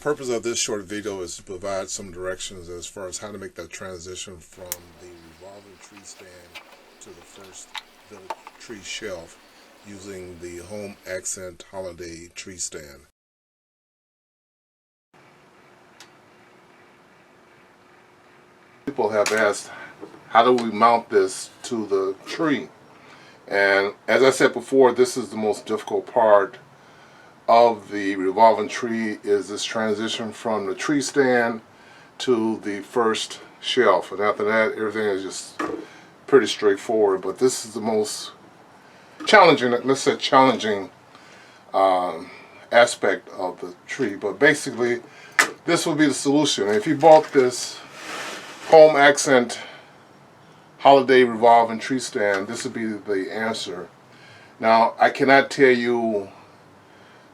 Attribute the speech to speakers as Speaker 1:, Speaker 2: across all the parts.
Speaker 1: purpose of this short video is to provide some directions as far as how to make that transition from the revolving tree stand to the first village tree shelf using the Home Accent Holiday tree stand. People have asked, how do we mount this to the tree? And as I said before, this is the most difficult part of the revolving tree, is this transition from the tree stand to the first shelf. And after that, everything is just pretty straightforward. But this is the most challenging, let's say challenging aspect of the tree. But basically, this would be the solution. If you bought this Home Accent Holiday Revolving Tree Stand, this would be the answer. Now, I cannot tell you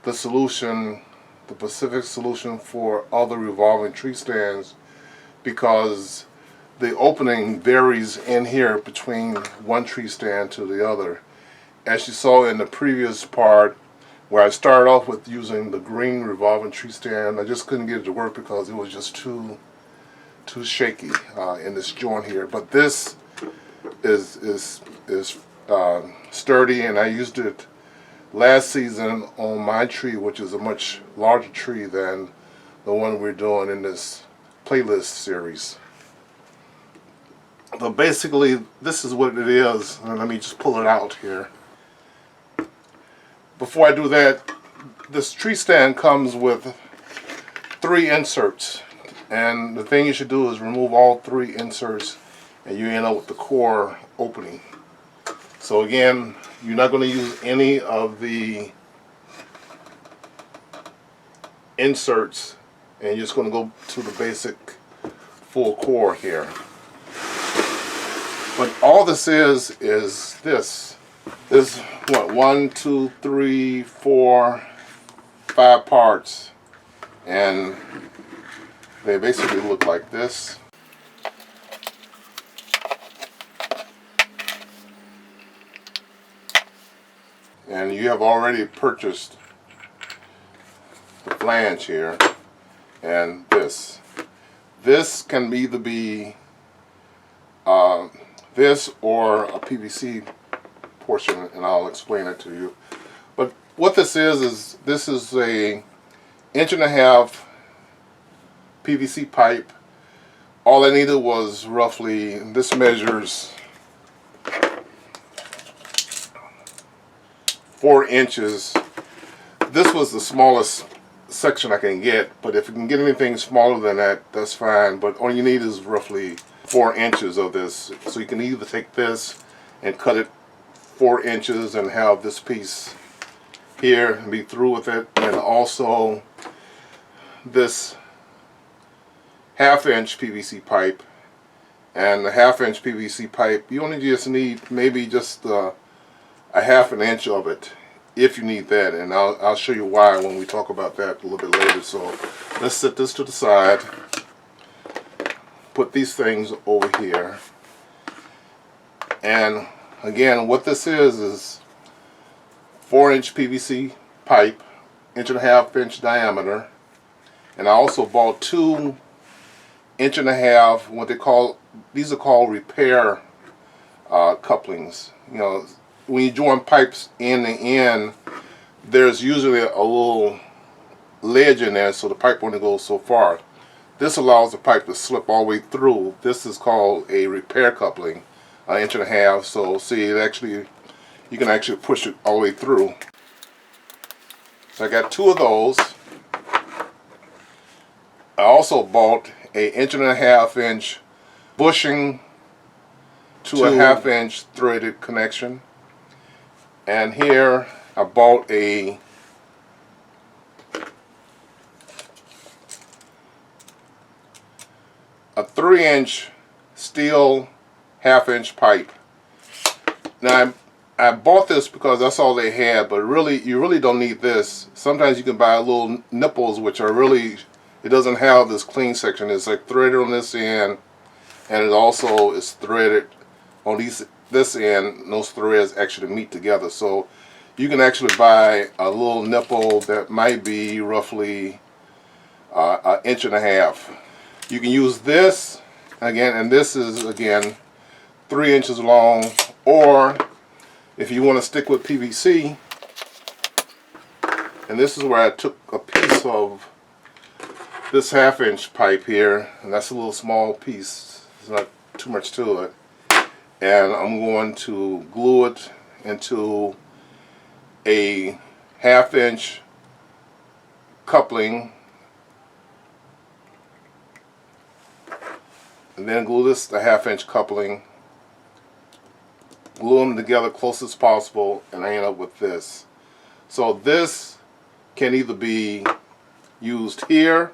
Speaker 1: the solution, the specific solution for other revolving tree stands, because the opening varies in here between one tree stand to the other. As you saw in the previous part, where I started off with using the green revolving tree stand, I just couldn't get it to work because it was just too shaky in this joint here. But this is sturdy, and I used it last season on my tree, which is a much larger tree than the one we're doing in this playlist series. But basically, this is what it is, and let me just pull it out here. Before I do that, this tree stand comes with 3 inserts, and the thing you should do is remove all 3 inserts, and you end up with the core opening. So again, you're not going to use any of the inserts, and you're just going to go to the basic full core here. But all this is this. There's what, 1, 2, 3, 4, 5 parts, and they basically look like this. And you have already purchased the flange here, and this. This can either be this or a PVC portion, and I'll explain it to you. But what this is this is a 1.5 inch PVC pipe. All I needed was roughly, this measures 4 inches. This was the smallest section I can get, but if you can get anything smaller than that, that's fine. But all you need is roughly 4 inches of this. So you can either take this and cut it 4 inches and have this piece here and be through with it, and also this 1/2 inch PVC pipe. And the 1/2 inch PVC pipe, you only just need maybe just a 1/2 inch of it, if you need that, and I'll show you why when we talk about that a little bit later. So let's set this to the side, put these things over here, and again, what this is 4 inch PVC pipe, 1.5 inch diameter, and I also bought 2 1.5 inch, what they call, these are called repair couplings. You know, when you join pipes end to end, there's usually a little ledge in there, so the pipe only goes so far. This allows the pipe to slip all the way through. This is called a repair coupling, 1.5 inch. So see, it actually, you can actually push it all the way through. So I got 2 of those. I also bought a 1.5 inch bushing to a 1/2 inch threaded connection. And here I bought a 3 inch steel 1/2 inch pipe. Now I bought this because that's all they had, but really you really don't need this. Sometimes you can buy little nipples, which are really, it doesn't have this clean section. It's like threaded on this end, and it also is threaded on this end. Those threads actually meet together, so you can actually buy a little nipple that might be roughly an inch and a half. You can use this again, and this is again 3 inches long, or if you want to stick with PVC, and this is where I took a piece of this 1/2 inch pipe here, and that's a little small piece, there's not too much to it, and I'm going to glue it into a 1/2 inch coupling, and then glue this to 1/2 inch coupling, glue them together close as possible, and I end up with this. So this can either be used here,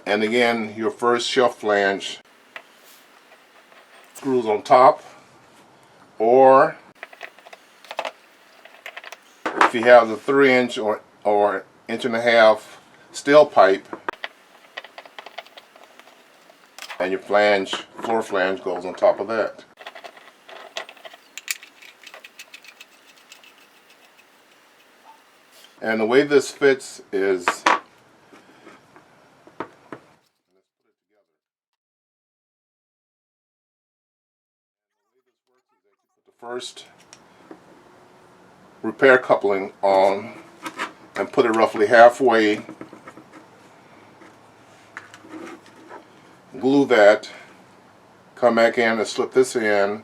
Speaker 1: and again your first shelf flange screws on top, or if you have the 3 inch or inch and a half steel pipe, and your floor flange goes on top of that. And the way this fits is the first repair coupling on and put it roughly halfway, glue that, come back in and slip this in,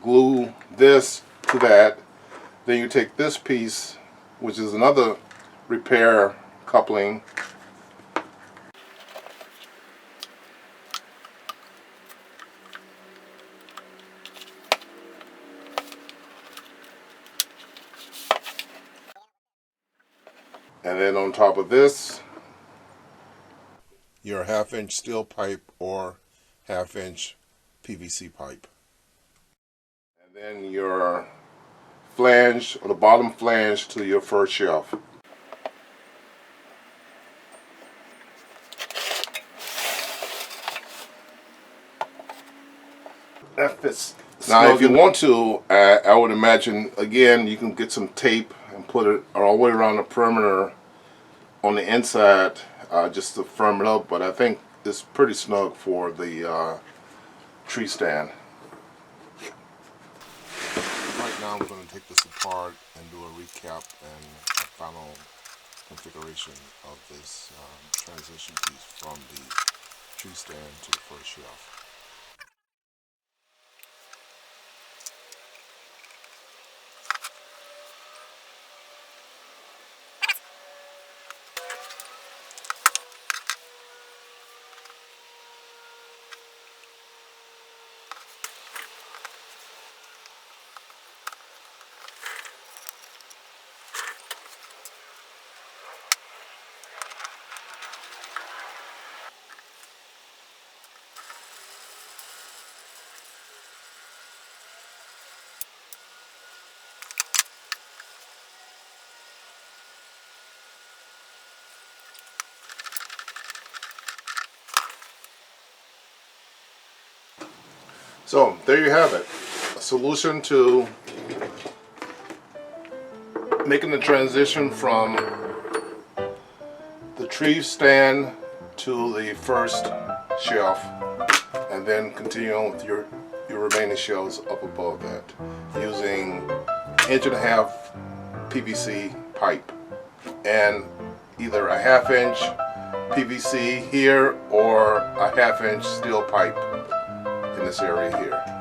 Speaker 1: glue this to that, then you take this piece, which is another repair coupling, and then on top of this your 1/2 inch steel pipe or 1/2 inch PVC pipe, and then your flange, or the bottom flange, to your first shelf. That fits. Now if you want to, I would imagine again you can get some tape and put it all the way around the perimeter on the inside, just to firm it up, but I think it's pretty snug for the tree stand. Right now we're going to take this apart and do a recap and a final configuration of this transition piece from the tree stand to the first shelf. So there you have it, a solution to making the transition from the tree stand to the first shelf, and then continue on with your remaining shelves up above that using 1.5 inch PVC pipe and either a 1/2 inch PVC here or a 1/2 inch steel pipe in this area here.